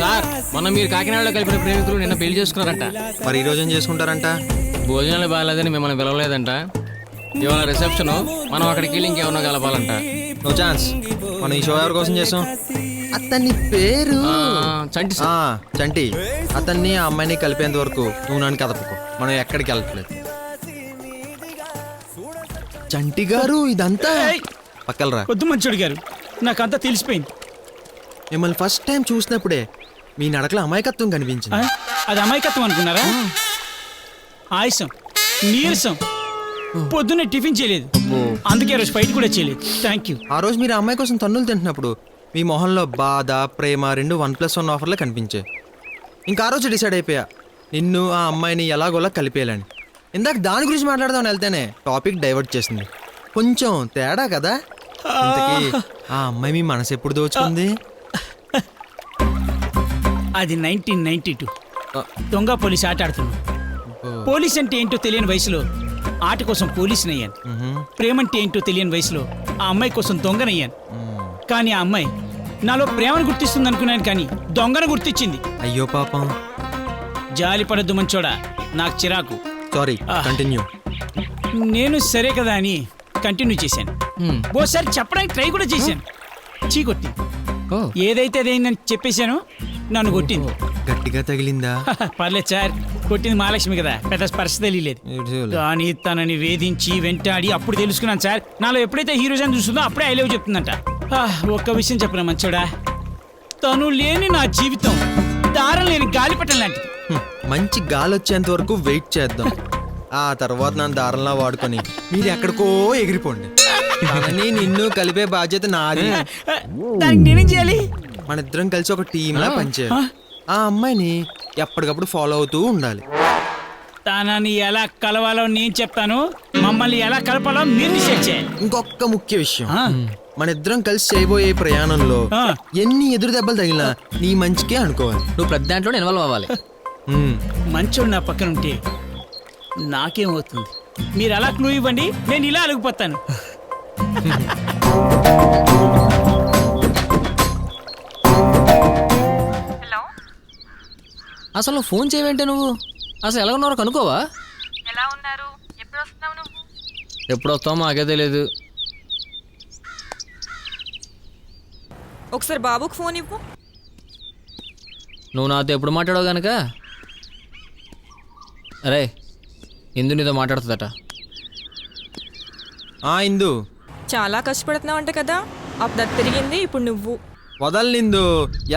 Sir మొన్న మీరు కాకినాడలో కలిపిన ప్రేమికులు నిన్న పెళ్లి చేసుకున్నారంట. మరి ఈ రోజు ఏం చేసుకుంటారంట? భోజనాలు బాగాలేదని మిమ్మల్ని పిలవలేదంట. ఇవాళ రిసెప్షన్, మనం అక్కడికి వెళ్ళి ఇంకేమన్నా కలపాలంట. No chance. మనం ఈ షో ఎవరి కోసం చేసాం? అతని పేరు చంటి. చంటి. అతన్ని ఆ అమ్మాయిని కలిపేంత వరకు నువ్వు నన్ను కదపకు. మనం ఎక్కడికి వెళ్ళట్లేదు. చంటి గారు ఇదంతా పక్కలరా. వద్దు మంచోడు గారు, నాకంతా తెలిసిపోయింది. మిమ్మల్ని ఫస్ట్ టైం చూసినప్పుడే మీ నడకలో అమాయకత్వం కనిపించింది. అది అమాయకత్వం అనుకున్నారా? ఆయాసం, నీరసం, పొద్దున్నే టిఫిన్ చేయలేదు, అందుకే రోజు ఫైట్ కూడా చేయలేదు. Thank you. ఆ రోజు మీరు అమ్మాయి కోసం తన్నులు తింటున్నప్పుడు మీ మొహంలో బాధ, ప్రేమ రెండు 1+1 ఆఫర్లే కనిపించాయి. ఇంకా ఆ రోజు డిసైడ్ అయిపోయా నిన్ను ఆ అమ్మాయిని ఎలాగోలా కలిపేయాలని. ఇందాక దాని గురించి మాట్లాడదామని వెళ్తేనే టాపిక్ డైవర్ట్ చేసింది. కొంచెం తేడా కదా. ఇంతకీ ఆ అమ్మాయి మీ మనసు ఎప్పుడు దోచుకుంది? అది 1992 దొంగ పోలీస్ ఆట ఆడుతున్నాను. పోలీస్ అంటే ఏంటో తెలియని వయసులో ఆట కోసం పోలీసుని అయ్యాను. ప్రేమంటే ఏంటో తెలియని వయసులో ఆ అమ్మాయి కోసం దొంగనయ్యాను. కానీ ఆ అమ్మాయి నాలో ప్రేమను గుర్తిస్తుంది అనుకున్నాను, కానీ దొంగను గుర్తించింది. అయ్యో పాపం. జాలి పడద్దు మంచోడా, నాకు చిరాకు. Sorry, continue. నేను సరే కదా అని కంటిన్యూ చేశాను. ఓసారి చెప్పడానికి ట్రై కూడా చేశాను. చీ కొట్టింది. ఏదైతే అదేందని చెప్పేశాను, నన్ను కొట్టింది. గట్టిగా తగిలిందా? పర్లేదు సార్, కొట్టింది మహాలక్ష్మి కదా, పెద్ద స్పర్శ తెలియలేదు. కానీ తనని వేధించి వెంటాడి అప్పుడు తెలుసుకున్నాను సార్, నాలో ఎప్పుడైతే హీరోజన్ చూస్తుందో అప్పుడే ఐ లవ్ చెప్తుందంట. ఒక్క విషయం చెప్పిన మంచోడా, తను లేని నా జీవితం దారం లేని గాలిపటం లాంటిది. మంచి గాలి వచ్చేంత వరకు వెయిట్ చేద్దాం. ఆ తర్వాత నన్ను దారంలా వాడుకొని మీరు ఎక్కడికో ఎగిరిపోండి. కానీ నిన్ను కలిపే బాధ్యత నాది. దానికి నేనేం చేయాలి? మన ఇద్దరం కలిసి ఒక టీంలా పనిచేయాలి. ఆ అమ్మాయిని ఎప్పటికప్పుడు ఫాలో అవుతూ ఉండాలి. తనని ఎలా కలవాలో నేను చెప్తాను, మమ్మల్ని ఎలా కలపాలో మీరు డిసైడ్ చేయాలి. ఇంకొక ముఖ్య విషయం, మన ఇద్దరం కలిసి చేయబోయే ప్రయాణంలో ఎన్ని ఎదురు దెబ్బలు తగిలినా నీ మంచికే అనుకోవాలి. నువ్వు ప్రతి దాంట్లో ఇన్వాల్వ్ అవ్వాలి. మంచోడు నా పక్కన ఉంటే నాకేమవుతుంది? మీరు అలా క్లూ ఇవ్వండి, నేను ఇలా అలిగిపోతాను. అసలు ఫోన్ చేయవేంటే నువ్వు? అసలు ఎలా ఉన్నారో కనుకోవా? ఎలా ఉన్నారు? ఎప్పుడు వస్తున్నావు నువ్వు? ఎప్పుడు వస్తావో మాకే తెలియదు. ఒకసారి బాబుకు ఫోన్ ఇవ్వు. నువ్వు నాతో ఎప్పుడు మాట్లాడవు గనక. అరే, ఇందు నీతో మాట్లాడుతుందట. ఇందు చాలా కష్టపడుతున్నావు అంట కదా, అప్పుడు తిరిగింది, ఇప్పుడు నువ్వు. వదలనిందు.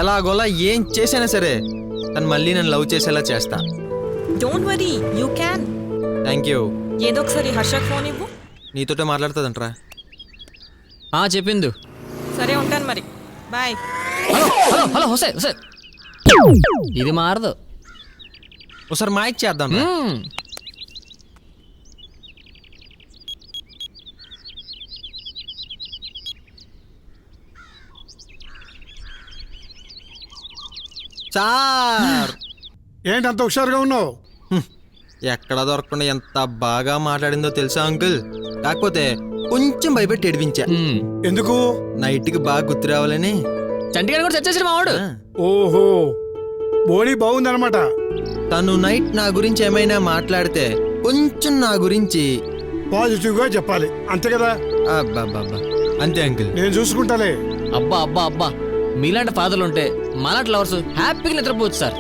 ఎలాగోలా ఏం చేసైనా సరే తను మళ్ళీ నన్ను లవ్ చేసేలా చేస్తా. Don't worry, you can. Thank you. ఏదో ఒకసారి హర్షకు ఫోన్ ఇవ్వు. నీతోటే మాట్లాడుతుందంట్రా. చెప్పిందు. సరే ఉంటాను మరి, బాయ్. హలో హలో హలో హుసే హుసే, ఇది మారదు. ఒకసారి మైక్ చేద్దాం. సార్, ఏంటి అంత హుషారుగా ఉన్నావు? ఎక్కడ దొరకకుండా ఎంత బాగా మాట్లాడిందో తెలుసా అంకుల్. కాకపోతే కొంచెం భయపెట్టి ఏడిపించా. ఎందుకు? నైట్కి బాగా గుర్తు రావాలని. చంటిగాడు కూడా చచ్చేసి మావాడు. ఓహో, బోడీ బాగుందనమాట. తను నైట్ నా గురించి ఏమైనా మాట్లాడితే కొంచెం నా గురించి పాజిటివ్ గా చెప్పాలి, అంతే కదా? అబ్బాబ్బాబ్బా, అంతే అంకుల్. నేను చూసుకుంటాలే. అబ్బా అబ్బా అబ్బా, మీలాంటి ఫాదర్లు ఉంటే మాలాంటి లవర్స్ హ్యాపీగా నిద్రపోవచ్చు sir.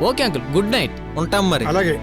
Okay uncle, good night. ఉంటాం మరి. అలాగే.